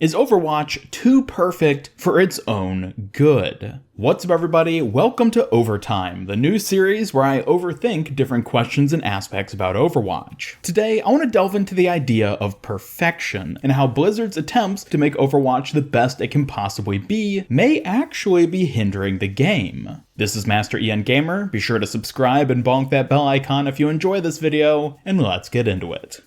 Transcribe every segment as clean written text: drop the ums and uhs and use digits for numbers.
Is Overwatch too perfect for its own good? What's up, everybody? Welcome to Overtime, the new series where I overthink different questions and aspects about Overwatch. Today, I want to delve into the idea of perfection and how Blizzard's attempts to make Overwatch the best it can possibly be may actually be hindering the game. This is Master Ian Gamer. Be sure to subscribe and bonk that bell icon if you enjoy this video, and let's get into it.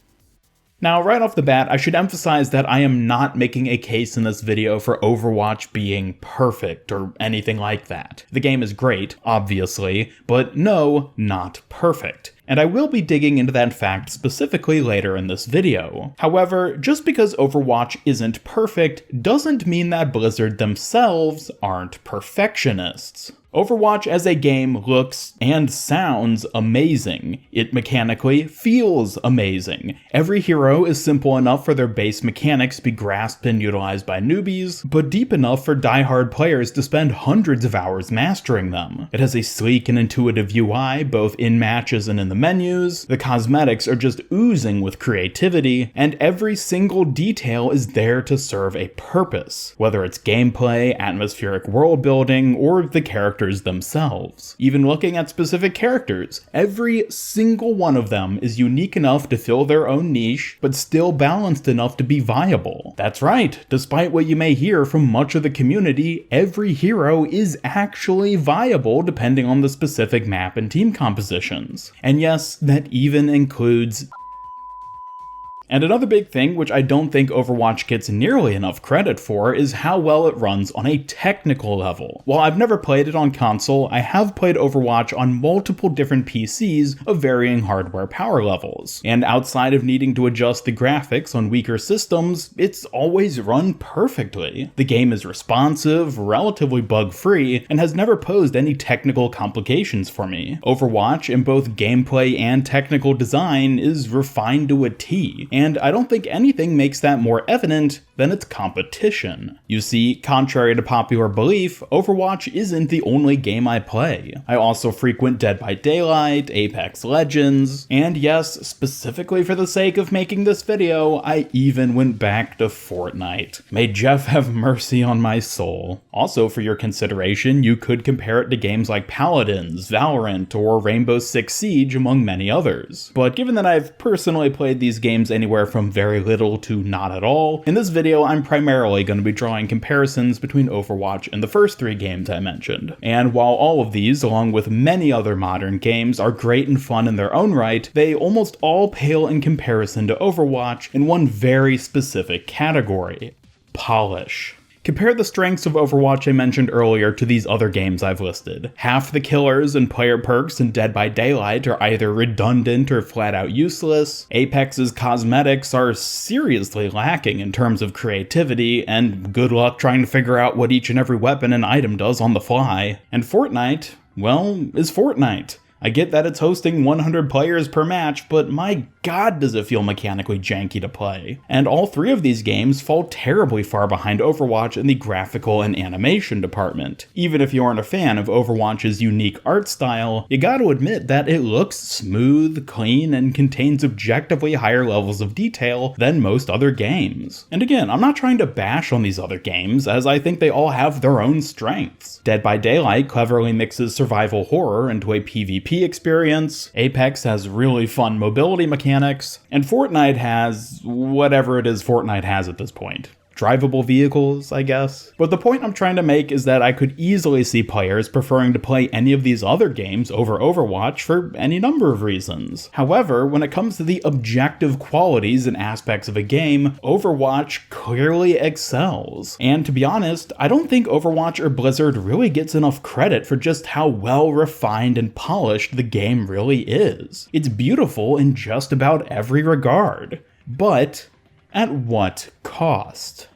Now, right off the bat, I should emphasize that I am not making a case in this video for Overwatch being perfect or anything like that. The game is great, obviously, but no, not perfect. And I will be digging into that fact specifically later in this video. However, just because Overwatch isn't perfect doesn't mean that Blizzard themselves aren't perfectionists. Overwatch as a game looks and sounds amazing. It mechanically feels amazing. Every hero is simple enough for their base mechanics to be grasped and utilized by newbies, but deep enough for die-hard players to spend hundreds of hours mastering them. It has a sleek and intuitive UI, both in matches and in the menus. The cosmetics are just oozing with creativity, and every single detail is there to serve a purpose, whether it's gameplay, atmospheric world building, or the characters themselves. Even looking at specific characters, every single one of them is unique enough to fill their own niche, but still balanced enough to be viable. That's right, despite what you may hear from much of the community, every hero is actually viable depending on the specific map and team compositions. And yes, that even includes. And another big thing, which I don't think Overwatch gets nearly enough credit for, is how well it runs on a technical level. While I've never played it on console, I have played Overwatch on multiple different PCs of varying hardware power levels. And outside of needing to adjust the graphics on weaker systems, it's always run perfectly. The game is responsive, relatively bug-free, and has never posed any technical complications for me. Overwatch, in both gameplay and technical design, is refined to a T. And I don't think anything makes that more evident than its competition. You see, contrary to popular belief, Overwatch isn't the only game I play. I also frequent Dead by Daylight, Apex Legends, and yes, specifically for the sake of making this video, I even went back to Fortnite. May Jeff have mercy on my soul. Also, for your consideration, you could compare it to games like Paladins, Valorant, or Rainbow Six Siege, among many others. But given that I've personally played these games anywhere from very little to not at all, in this video I'm primarily going to be drawing comparisons between Overwatch and the first three games I mentioned. And while all of these, along with many other modern games, are great and fun in their own right, they almost all pale in comparison to Overwatch in one very specific category: polish. Compare the strengths of Overwatch I mentioned earlier to these other games I've listed. Half the killers and player perks in Dead by Daylight are either redundant or flat out useless. Apex's cosmetics are seriously lacking in terms of creativity, and good luck trying to figure out what each and every weapon and item does on the fly. And Fortnite, well, is Fortnite. I get that it's hosting 100 players per match, but my god does it feel mechanically janky to play. And all three of these games fall terribly far behind Overwatch in the graphical and animation department. Even if you aren't a fan of Overwatch's unique art style, you gotta admit that it looks smooth, clean, and contains objectively higher levels of detail than most other games. And again, I'm not trying to bash on these other games, as I think they all have their own strengths. Dead by Daylight cleverly mixes survival horror into a PvP experience, Apex has really fun mobility mechanics, and Fortnite has whatever it is Fortnite has at this point. Drivable vehicles, I guess. But the point I'm trying to make is that I could easily see players preferring to play any of these other games over Overwatch for any number of reasons. However, when it comes to the objective qualities and aspects of a game, Overwatch clearly excels. And to be honest, I don't think Overwatch or Blizzard really gets enough credit for just how well refined and polished the game really is. It's beautiful in just about every regard. But at what cost?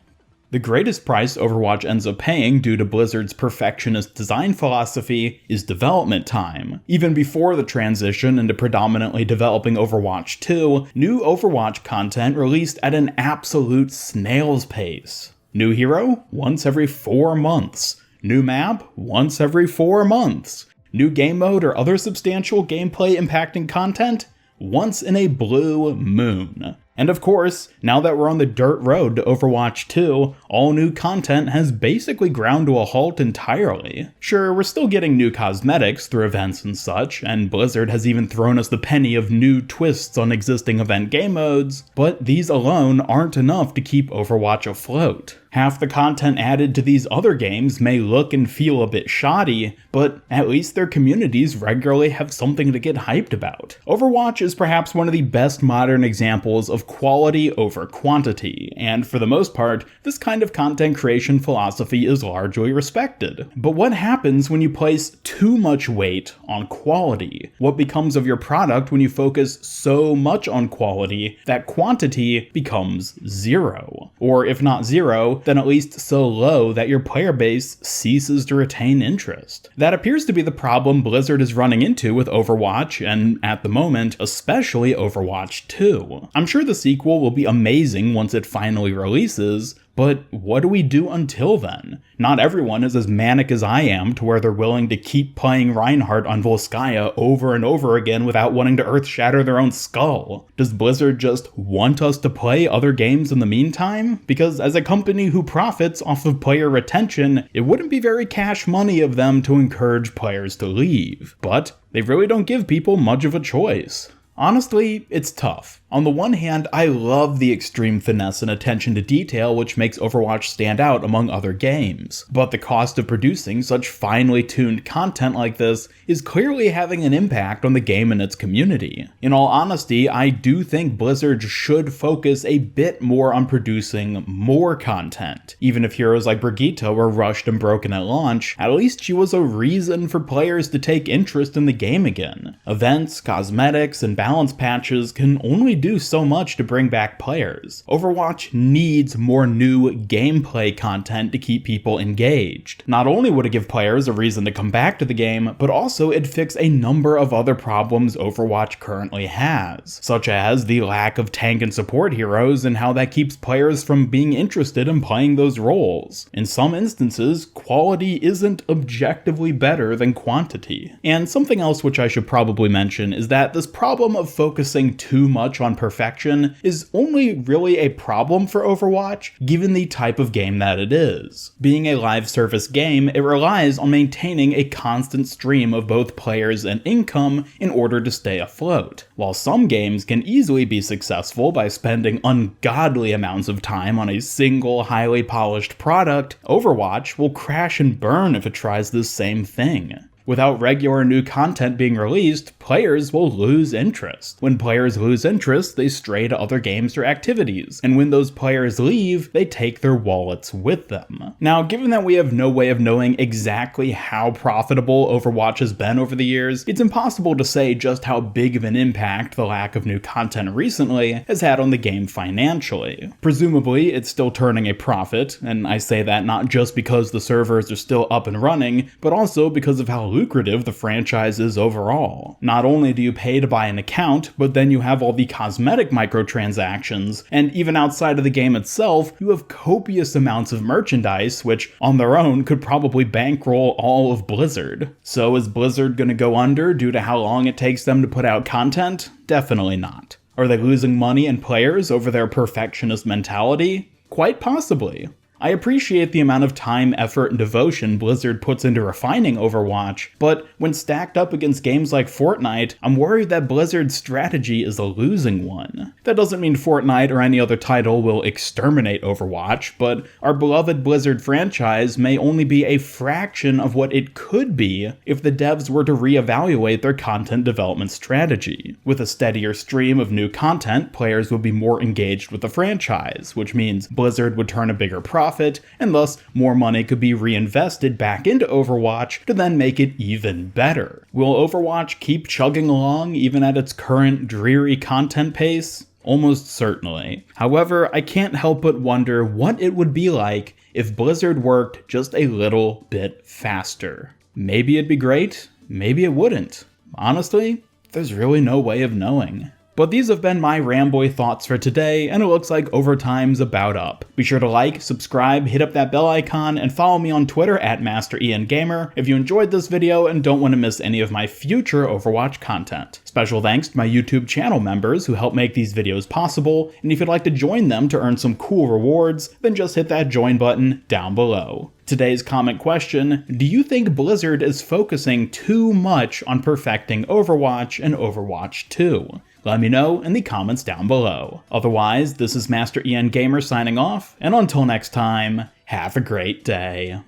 The greatest price Overwatch ends up paying due to Blizzard's perfectionist design philosophy is development time. Even before the transition into predominantly developing Overwatch 2, new Overwatch content released at an absolute snail's pace. New hero? Once every 4 months. New map? Once every 4 months. New game mode or other substantial gameplay impacting content? Once in a blue moon. And of course, now that we're on the dirt road to Overwatch 2, all new content has basically ground to a halt entirely. Sure, we're still getting new cosmetics through events and such, and Blizzard has even thrown us the penny of new twists on existing event game modes, but these alone aren't enough to keep Overwatch afloat. Half the content added to these other games may look and feel a bit shoddy, but at least their communities regularly have something to get hyped about. Overwatch is perhaps one of the best modern examples of quality over quantity, and for the most part, this kind of content creation philosophy is largely respected. But what happens when you place too much weight on quality? What becomes of your product when you focus so much on quality that quantity becomes zero? Or if not zero, then at least so low that your player base ceases to retain interest. That appears to be the problem Blizzard is running into with Overwatch, and at the moment, especially Overwatch 2. I'm sure the sequel will be amazing once it finally releases, but what do we do until then? Not everyone is as manic as I am to where they're willing to keep playing Reinhardt on Volskaya over and over again without wanting to earth-shatter their own skull. Does Blizzard just want us to play other games in the meantime? Because as a company who profits off of player retention, it wouldn't be very cash money of them to encourage players to leave. But they really don't give people much of a choice. Honestly, it's tough. On the one hand, I love the extreme finesse and attention to detail which makes Overwatch stand out among other games. But the cost of producing such finely tuned content like this is clearly having an impact on the game and its community. In all honesty, I do think Blizzard should focus a bit more on producing more content. Even if heroes like Brigitte were rushed and broken at launch, at least she was a reason for players to take interest in the game again. Events, cosmetics, and balance patches can only do so much to bring back players. Overwatch needs more new gameplay content to keep people engaged. Not only would it give players a reason to come back to the game, but also it'd fix a number of other problems Overwatch currently has, such as the lack of tank and support heroes and how that keeps players from being interested in playing those roles. In some instances, quality isn't objectively better than quantity. And something else which I should probably mention is that this problem of focusing too much on perfection is only really a problem for Overwatch, given the type of game that it is. Being a live service game, it relies on maintaining a constant stream of both players and income in order to stay afloat. While some games can easily be successful by spending ungodly amounts of time on a single highly polished product, Overwatch will crash and burn if it tries this same thing. Without regular new content being released, players will lose interest. When players lose interest, they stray to other games or activities, and when those players leave, they take their wallets with them. Now, given that we have no way of knowing exactly how profitable Overwatch has been over the years, it's impossible to say just how big of an impact the lack of new content recently has had on the game financially. Presumably, it's still turning a profit, and I say that not just because the servers are still up and running, but also because of how lucrative the franchise is overall. Not only do you pay to buy an account, but then you have all the cosmetic microtransactions, and even outside of the game itself, you have copious amounts of merchandise, which on their own could probably bankroll all of Blizzard. So is Blizzard gonna go under due to how long it takes them to put out content? Definitely not. Are they losing money and players over their perfectionist mentality? Quite possibly. I appreciate the amount of time, effort, and devotion Blizzard puts into refining Overwatch, but when stacked up against games like Fortnite, I'm worried that Blizzard's strategy is a losing one. That doesn't mean Fortnite or any other title will exterminate Overwatch, but our beloved Blizzard franchise may only be a fraction of what it could be if the devs were to reevaluate their content development strategy. With a steadier stream of new content, players would be more engaged with the franchise, which means Blizzard would turn a bigger profit, and thus more money could be reinvested back into Overwatch to then make it even better. Will Overwatch keep chugging along even at its current dreary content pace? Almost certainly. However, I can't help but wonder what it would be like if Blizzard worked just a little bit faster. Maybe it'd be great, maybe it wouldn't. Honestly, there's really no way of knowing. But these have been my Ramboy thoughts for today, and it looks like Overtime's about up. Be sure to like, subscribe, hit up that bell icon, and follow me on Twitter at MasterIanGamer if you enjoyed this video and don't want to miss any of my future Overwatch content. Special thanks to my YouTube channel members who help make these videos possible, and if you'd like to join them to earn some cool rewards, then just hit that join button down below. Today's comment question: do you think Blizzard is focusing too much on perfecting Overwatch and Overwatch 2? Let me know in the comments down below. Otherwise, this is Master Ian Gamer signing off, and until next time, have a great day.